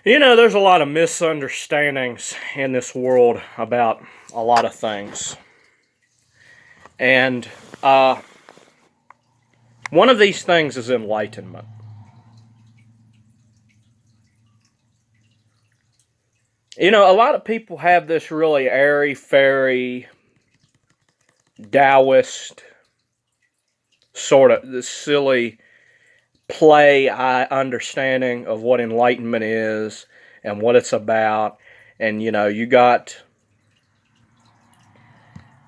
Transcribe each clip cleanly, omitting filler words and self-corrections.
You know, there's a lot of misunderstandings in this world about a lot of things. And one of these things is enlightenment. You know, a lot of people have this really airy fairy Taoist sort of this silly play understanding of what enlightenment is and what it's about. And you know, you got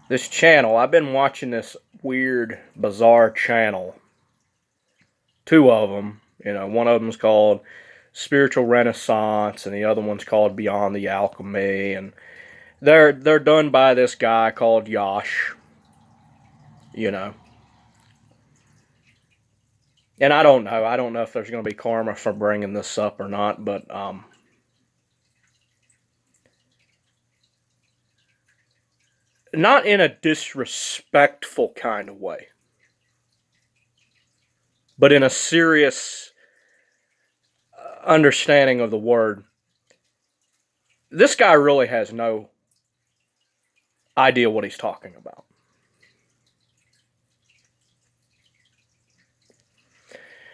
this channel. I've been watching this weird, bizarre channel. Two of them. You know, one of them's called Spiritual Renaissance, and the other one's called Beyond the Alchemy. And they're done by this guy called Yash. You know, and I don't know. I don't know if there's going to be karma for bringing this up or not, but not in a disrespectful kind of way, but in a serious understanding of the word. This guy really has no idea what he's talking about.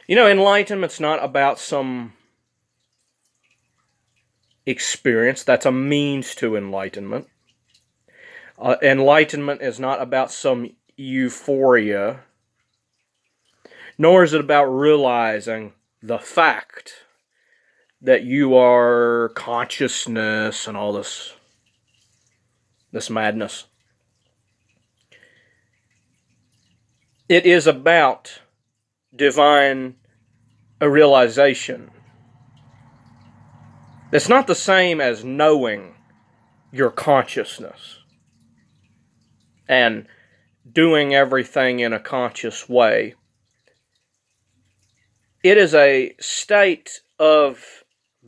You know, enlightenment's not about some experience. That's a means to enlightenment. Enlightenment is not about some euphoria, nor is it about realizing the fact that you are consciousness and all this madness. It is about divine realization. It's not the same as knowing your consciousness and doing everything in a conscious way. It is a state of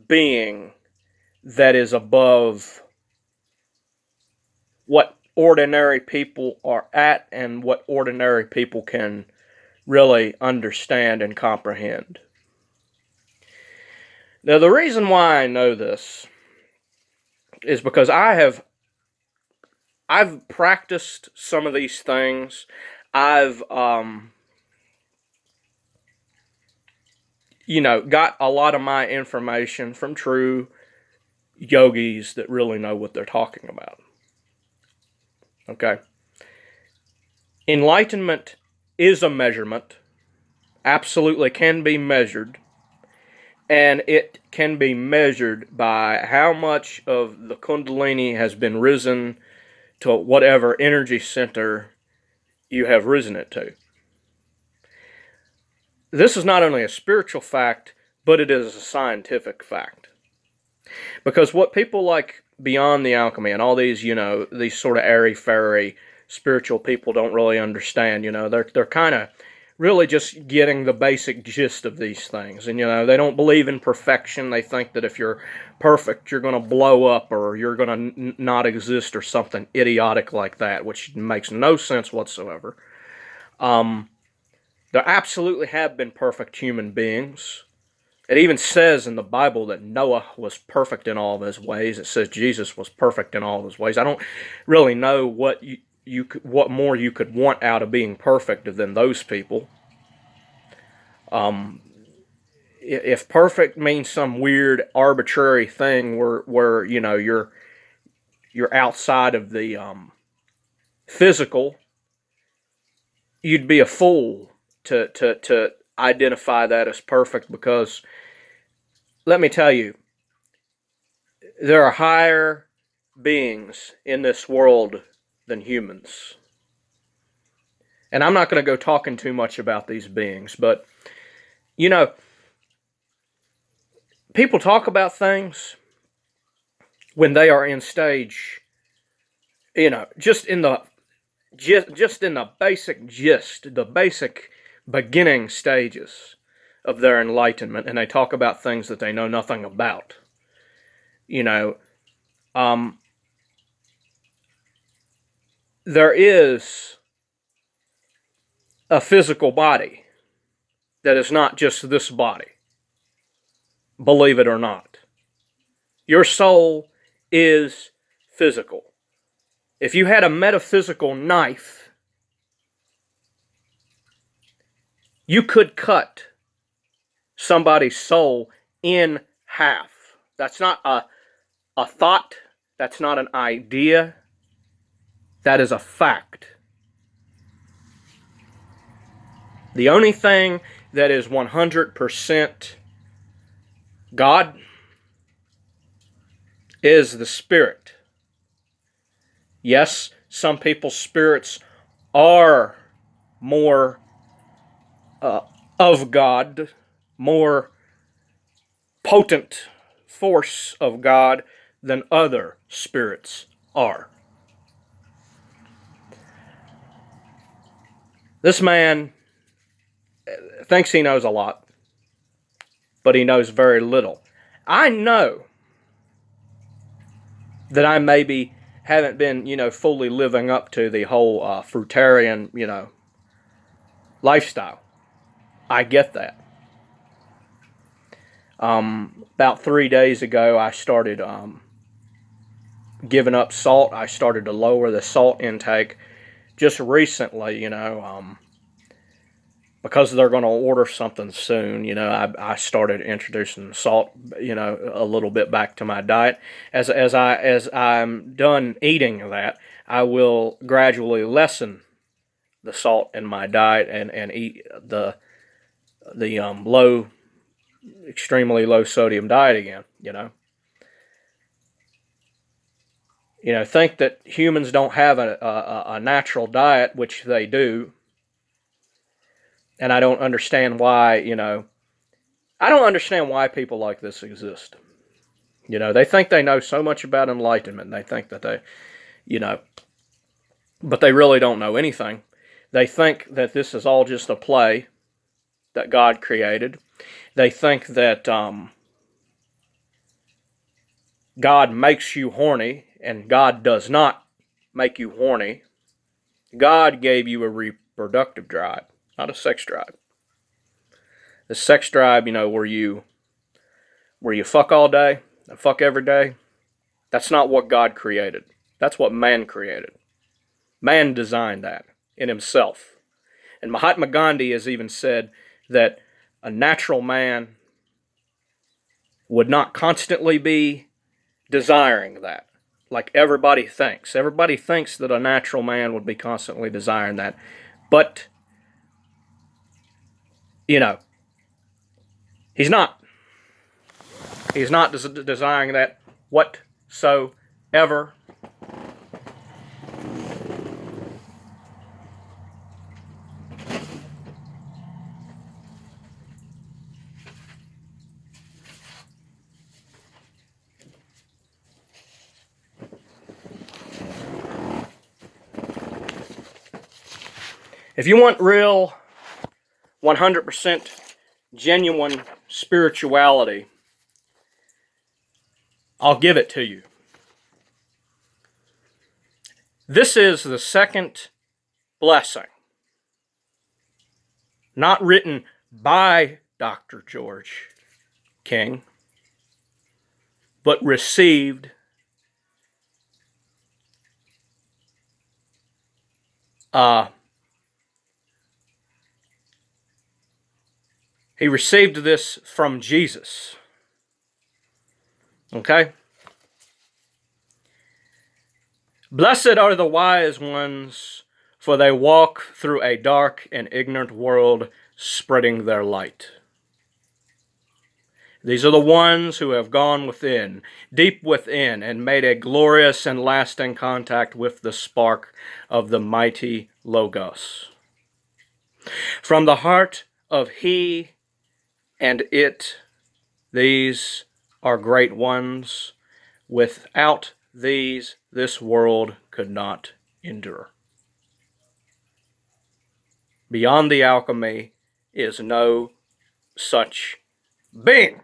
being that is above what ordinary people are at and what ordinary people can really understand and comprehend. Now, the reason why I know this is because I've practiced some of these things. I've got a lot of my information from true yogis that really know what they're talking about. Okay. Enlightenment is a measurement, absolutely can be measured, and it can be measured by how much of the Kundalini has been risen to whatever energy center you have risen it to. This is not only a spiritual fact, but it is a scientific fact. Because what people like Beyond the Alchemy and all these, these sort of airy-fairy spiritual people don't really understand, they're kind of really just getting the basic gist of these things. And, they don't believe in perfection. They think that if you're perfect, you're going to blow up or you're going to not exist or something idiotic like that, which makes no sense whatsoever. There absolutely have been perfect human beings. It even says in the Bible that Noah was perfect in all of his ways. It says Jesus was perfect in all of his ways. I don't really know what what more you could want out of being perfect than those people. If perfect means some weird arbitrary thing where you're outside of the physical, you'd be a fool to identify that as perfect, because let me tell you, there are higher beings in this world than humans. And I'm not going to go talking too much about these beings, but, people talk about things when they are in stage, just in the basic gist, the basic beginning stages of their enlightenment, and they talk about things that they know nothing about. There is a physical body that is not just this body, believe it or not. Your soul is physical. If you had a metaphysical knife, you could cut somebody's soul in half. That's not a thought. That's not an idea. That is a fact. The only thing that is 100% God is the Spirit. Yes, some people's spirits are more of God, more potent force of God than other spirits are. This man thinks he knows a lot, but he knows very little. I know that I maybe haven't been, fully living up to the whole fruitarian, lifestyle. I get that. About 3 days ago, I started giving up salt. I started to lower the salt intake just recently, because they're going to order something soon. I started introducing salt, a little bit back to my diet. As I'm done eating that, I will gradually lessen the salt in my diet and eat the extremely low sodium diet again. Think that humans don't have a natural diet, which they do. And I don't understand why, I don't understand why people like this exist. They think they know so much about enlightenment. They think that but they really don't know anything. They think that this is all just a play that God created. They think that God makes you horny, and God does not make you horny. God gave you a reproductive drive, not a sex drive. The sex drive, where you fuck all day and fuck every day, that's not what God created. That's what man created. Man designed that in himself. And Mahatma Gandhi has even said that a natural man would not constantly be desiring that, like everybody thinks. Everybody thinks that a natural man would be constantly desiring that. But, he's not. He's not desiring that whatsoever. If you want real 100% genuine spirituality, I'll give it to you. This is the second blessing, not written by Dr. George King, but received he received this from Jesus. Okay? Blessed are the wise ones, for they walk through a dark and ignorant world, spreading their light. These are the ones who have gone within, deep within, and made a glorious and lasting contact with the spark of the mighty Logos. From the heart of He and It, these are great ones. Without these, this world could not endure. Beyond the alchemy is no such being.